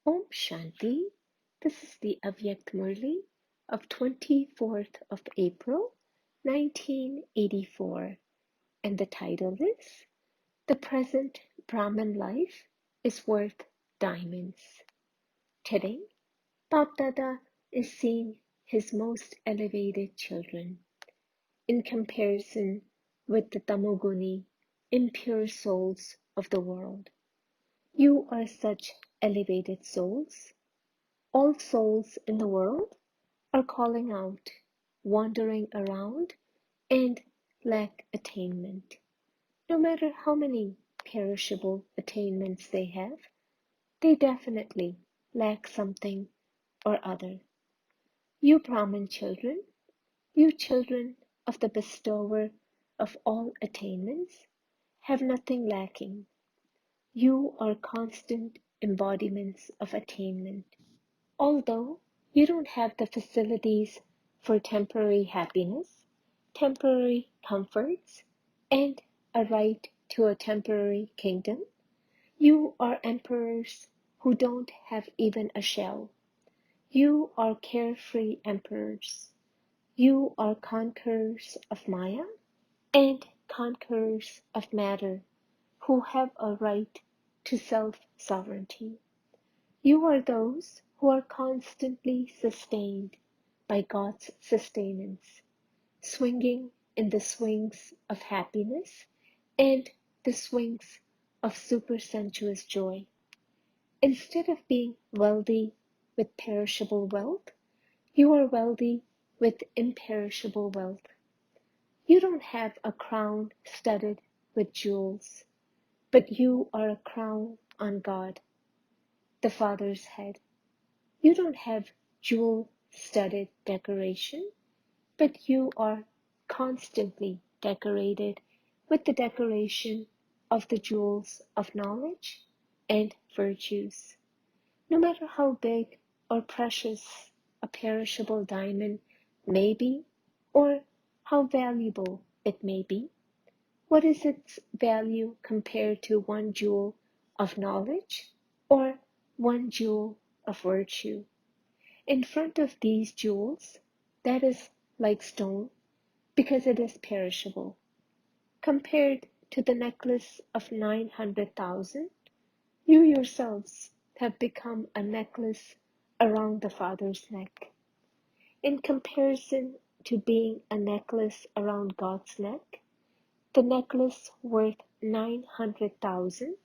Om Shanti. This is the Avyakt Murli of 24th of April, 1984, and the title is The Present Brahmin Life is Worth Diamonds. Today, Bap Dada is seeing his most elevated children in comparison with the Tamoguni, impure souls of the world. You are such elevated souls. All souls in the world are calling out, wandering around, and lack attainment. No matter how many perishable attainments they have, they definitely lack something or other. You Brahmin children, you children of the bestower of all attainments, have nothing lacking. You are constant embodiments of attainment. Although you don't have the facilities for temporary happiness, temporary comforts, and a right to a temporary kingdom, you are emperors who don't have even a shell. You are carefree emperors. You are conquerors of Maya and conquerors of matter who have a right to self-sovereignty. You are those who are constantly sustained by God's sustenance, swinging in the swings of happiness and the swings of supersensuous joy. Instead of being wealthy with perishable wealth, you are wealthy with imperishable wealth. You don't have a crown studded with jewels, but you are a crown on God, the Father's head. You don't have jewel-studded decoration, but you are constantly decorated with the decoration of the jewels of knowledge and virtues. No matter how big or precious a perishable diamond may be, or how valuable it may be, what is its value compared to one jewel of knowledge or one jewel of virtue? In front of these jewels, that is like stone, because it is perishable. Compared to the necklace of 900,000, you yourselves have become a necklace around the Father's neck. In comparison to being a necklace around God's neck, the necklace worth 900,000,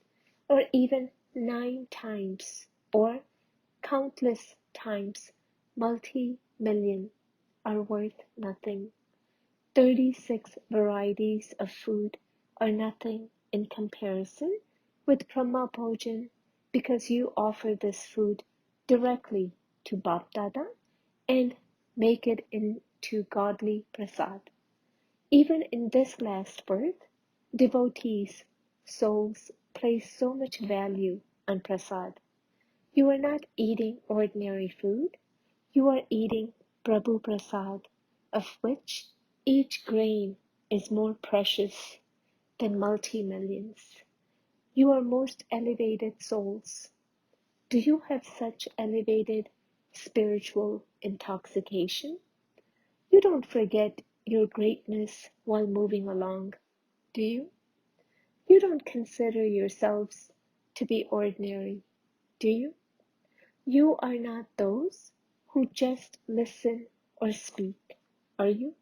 or even 9 times, or countless times, multi-million, are worth nothing. 36 varieties of food are nothing in comparison with Brahma Bhojan, because you offer this food directly to Bap Dada and make it into godly prasad. Even in this last birth, devotees, souls, place so much value on prasad. You are not eating ordinary food, you are eating Prabhu Prasad, of which each grain is more precious than multi-millions. You are most elevated souls. Do you have such elevated spiritual intoxication? You don't forget your greatness while moving along, do you? You don't consider yourselves to be ordinary, do you? You are not those who just listen or speak, are you?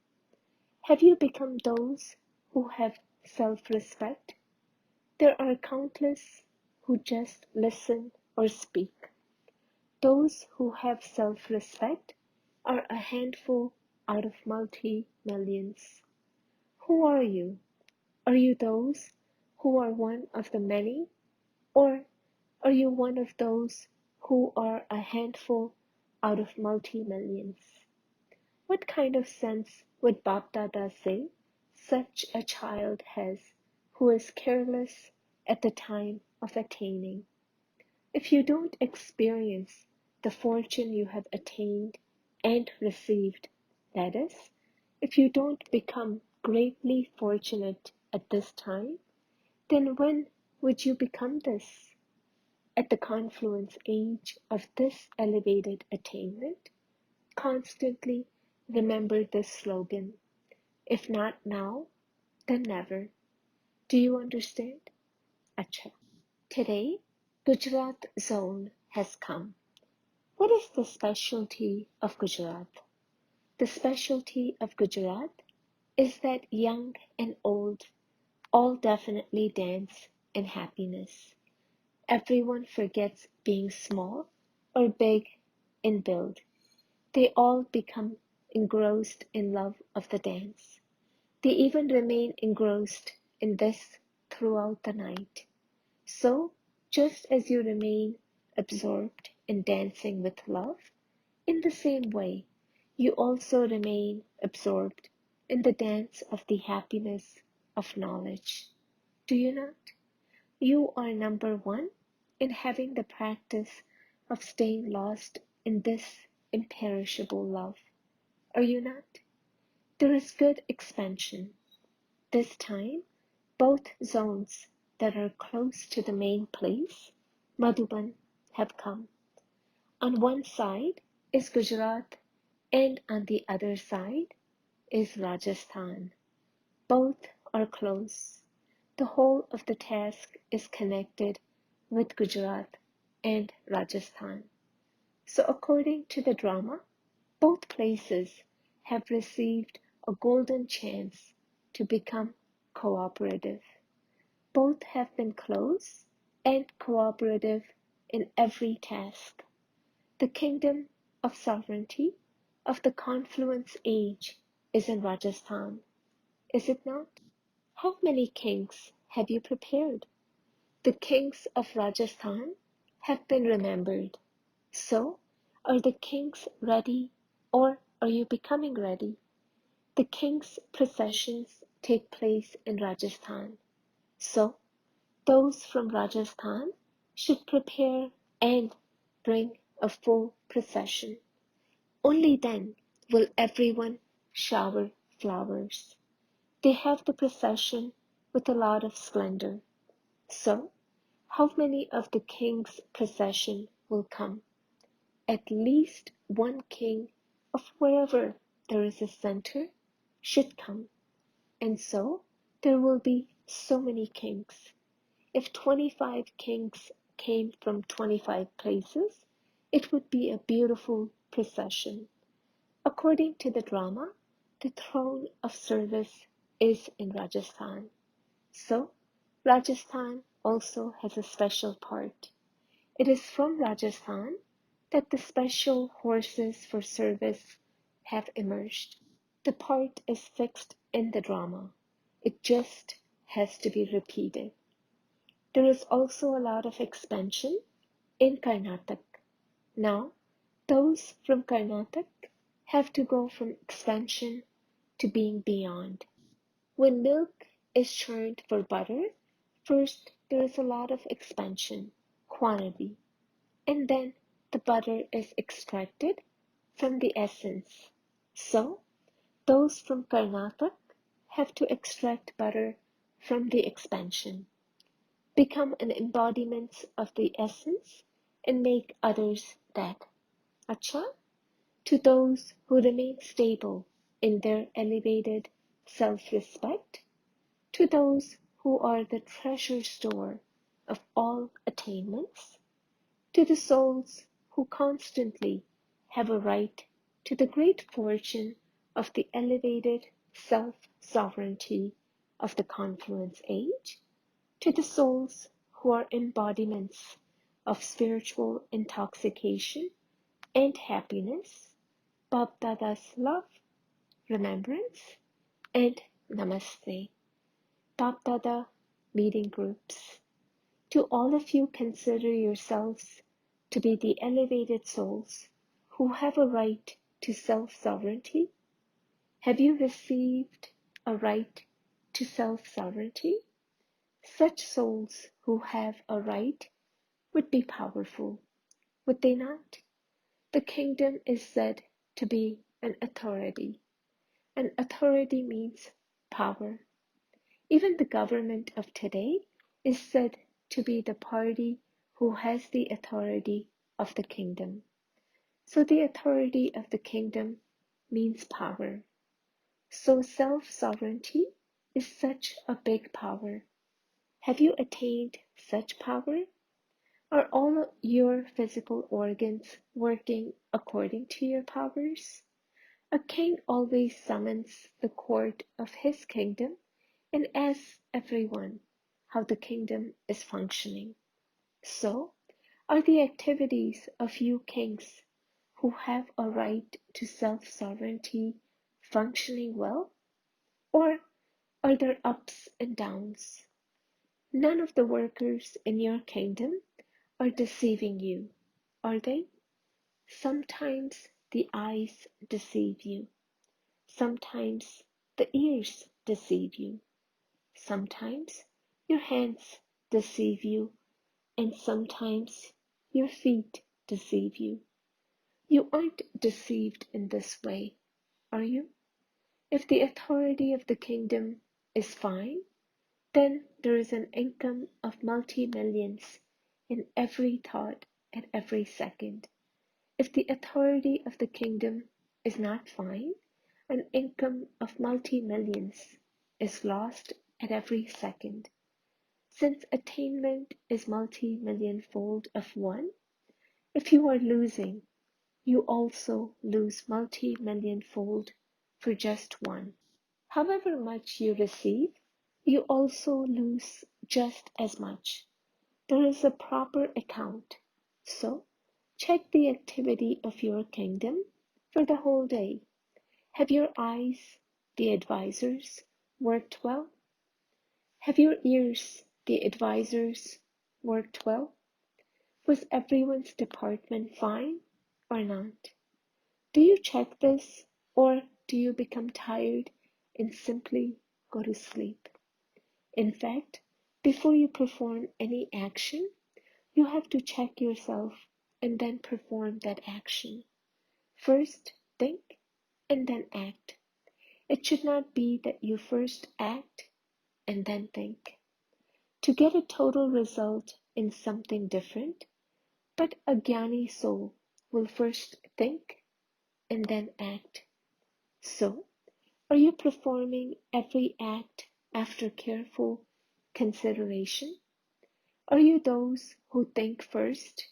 Have you become those who have self-respect? There are countless who just listen or speak. Those who have self-respect are a handful out of multi-millions. Who are you? Are you those who are one of the many? Or are you one of those who are a handful out of multi-millions? What kind of sense would Bap Dada say such a child has who is careless at the time of attaining? If you don't experience the fortune you have attained and received, that is, if you don't become greatly fortunate at this time, then when would you become this? at the confluence age of this elevated attainment, constantly remember this slogan: if not now, then never. Do you understand? Acha. Today, Gujarat zone has come. What is the specialty of Gujarat? The specialty of Gujarat is that young and old all definitely dance in happiness. Everyone forgets being small or big in build. They all become engrossed in love of the dance. They even remain engrossed in this throughout the night. So, just as you remain absorbed in dancing with love, in the same way, you also remain absorbed in the dance of the happiness of knowledge. Do you not? You are number one in having the practice of staying lost in this imperishable love. Are you not? There is good expansion. This time, both zones that are close to the main place, Madhuban, have come. On one side is Gujarat, and on the other side is Rajasthan. Both are close. The whole of the task is connected with Gujarat and Rajasthan. So according to the drama, both places have received a golden chance to become cooperative. Both have been close and cooperative in every task. The kingdom of sovereignty of the confluence age is in Rajasthan, is it not? How many kings have you prepared? The kings of Rajasthan have been remembered. So, are the kings ready, or are you becoming ready? The kings' processions take place in Rajasthan. So, those from Rajasthan should prepare and bring a full procession. Only then will everyone shower flowers. They have the procession with a lot of splendor. So, how many of the king's procession will come? At least one king of wherever there is a center should come. And so, there will be so many kings. If 25 kings came from 25 places, it would be a beautiful procession. According to the drama, the throne of service is in Rajasthan. So, Rajasthan also has a special part. It is from Rajasthan that the special horses for service have emerged. The part is fixed in the drama. It just has to be repeated. There is also a lot of expansion in Karnataka. Now, those from Karnataka have to go from expansion to being beyond. When milk is churned for butter, first there is a lot of expansion, quantity, and then the butter is extracted from the essence. So, those from Karnataka have to extract butter from the expansion, become an embodiment of the essence, and make others that. Acha? To those who remain stable in their elevated self-respect, to those who are the treasure store of all attainments, to the souls who constantly have a right to the great fortune of the elevated self-sovereignty of the confluence age, to the souls who are embodiments of spiritual intoxication and happiness, Bab Dada's love, remembrance, and namaste. Bab Dada meeting groups. Do all of you consider yourselves to be the elevated souls who have a right to self-sovereignty? Have you received a right to self-sovereignty? Such souls who have a right would be powerful, would they not? The kingdom is said to be an authority. And authority means power. Even the government of today is said to be the party who has the authority of the kingdom. So the authority of the kingdom means power. So self-sovereignty is such a big power. Have you attained such power? Are all your physical organs working according to your powers? A king always summons the court of his kingdom and asks everyone how the kingdom is functioning. So, are the activities of you kings who have a right to self-sovereignty functioning well? Or are there ups and downs? None of the workers in your kingdom are deceiving you, are they? Sometimes the eyes deceive you. Sometimes the ears deceive you. Sometimes your hands deceive you, and sometimes your feet deceive you. You aren't deceived in this way, are you? If the authority of the kingdom is fine, then there is an income of multi-millions in every thought and every second. If the authority of the kingdom is not fine, an income of multi-millions is lost at every second. Since attainment is multi-million-fold of one, if you are losing, you also lose multi-million-fold for just one. However much you receive, you also lose just as much. There is a proper account. So, check the activity of your kingdom for the whole day. Have your eyes, the advisors, worked well? Have your ears, the advisors, worked well? Was everyone's department fine or not? Do you check this, or do you become tired and simply go to sleep? In fact, before you perform any action, you have to check yourself and then perform that action. First think and then act. It should not be that you first act and then think. To get a total result in something different, but a jnani soul will first think and then act. So, are you performing every act after careful consideration? Are you those who think first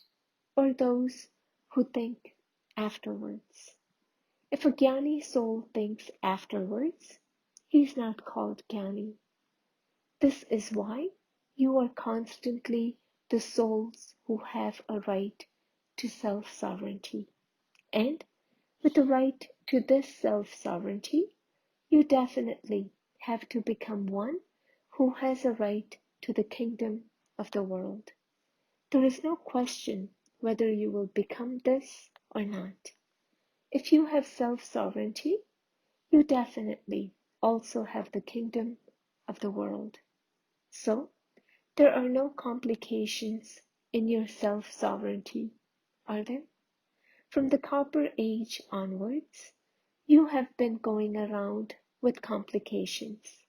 or those who think afterwards? If a jnani soul thinks afterwards, he is not called jnani. This is why you are constantly the souls who have a right to self-sovereignty. And with the right to this self-sovereignty, you definitely have to become one who has a right to the kingdom of the world. There is no question whether you will become this or not. If you have self-sovereignty, you definitely also have the kingdom of the world. So, there are no complications in your self-sovereignty, are there? From the Copper Age onwards, you have been going around with complications.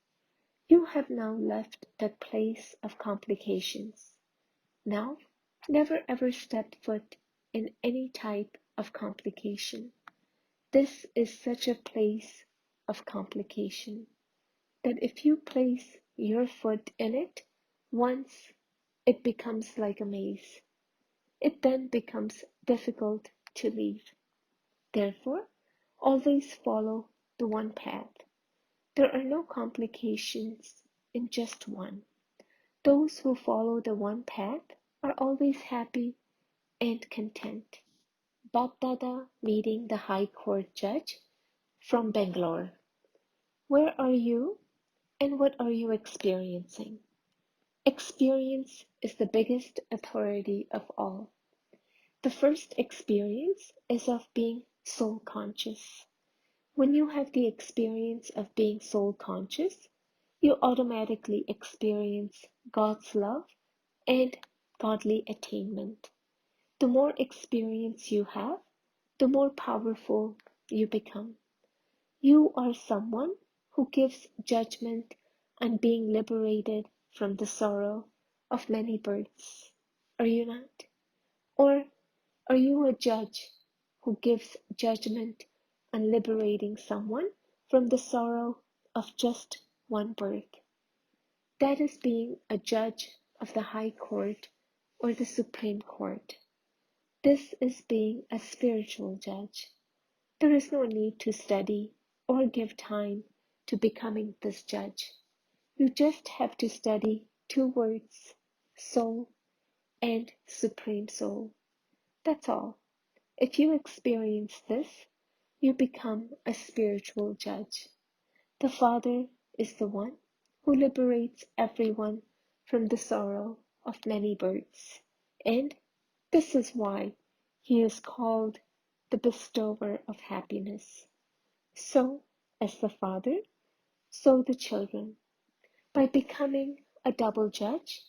You have now left that place of complications. Now, never ever step foot in any type of complication. This is such a place of complication that if you place your foot in it once, it becomes like a maze. It then becomes difficult to leave. Therefore, always follow the one path. There are no complications in just one. Those who follow the one path are always happy and content. Bapdada meeting the High Court judge from Bangalore. Where are you and what are you experiencing? Experience is the biggest authority of all. The first experience is of being soul conscious. When you have the experience of being soul conscious, you automatically experience God's love and godly attainment. The more experience you have, the more powerful you become. You are someone who gives judgment on being liberated from the sorrow of many births. Are you not? Or are you a judge who gives judgment on liberating someone from the sorrow of just one birth? That is being a judge of the High Court or the Supreme Court. This is being a spiritual judge. There is no need to study or give time to becoming this judge. You just have to study two words, soul and Supreme Soul. That's all. If you experience this, you become a spiritual judge. The Father is the one who liberates everyone from the sorrow of many births, and this is why he is called the bestower of happiness. So, as the Father, so the children. By becoming a double judge,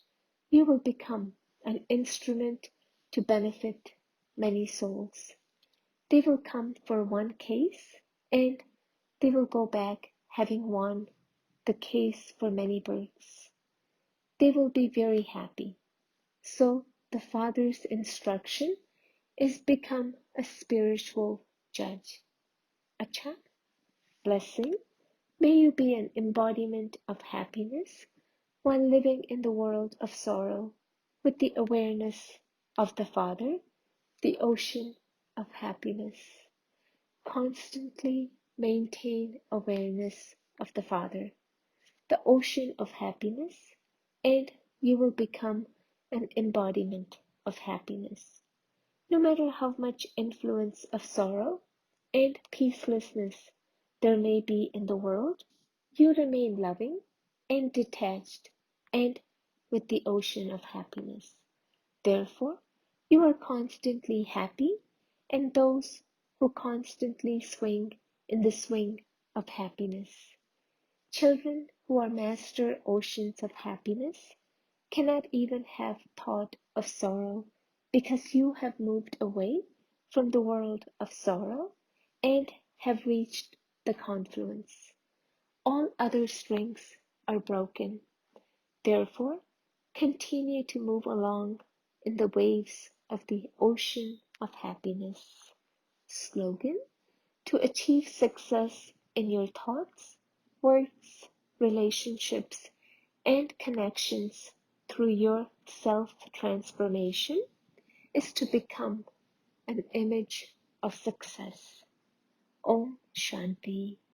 you will become an instrument to benefit many souls. They will come for one case and they will go back having won the case for many births. They will be very happy. So the Father's instruction is become a spiritual judge. Acha, blessing, may you be an embodiment of happiness while living in the world of sorrow with the awareness of the Father, the ocean of happiness. Constantly maintain awareness of the Father, the ocean of happiness, and you will become an embodiment of happiness. No matter how much influence of sorrow and peacelessness there may be in the world, you remain loving and detached and with the ocean of happiness. Therefore, you are constantly happy, and those who constantly swing in the swing of happiness. Children who are master oceans of happiness cannot even have thought of sorrow because you have moved away from the world of sorrow and have reached the confluence. All other strings are broken. Therefore, continue to move along in the waves of the ocean of happiness. Slogan: to achieve success in your thoughts, words, relationships, and connections through your self-transformation is to become an image of success. Om Shanti.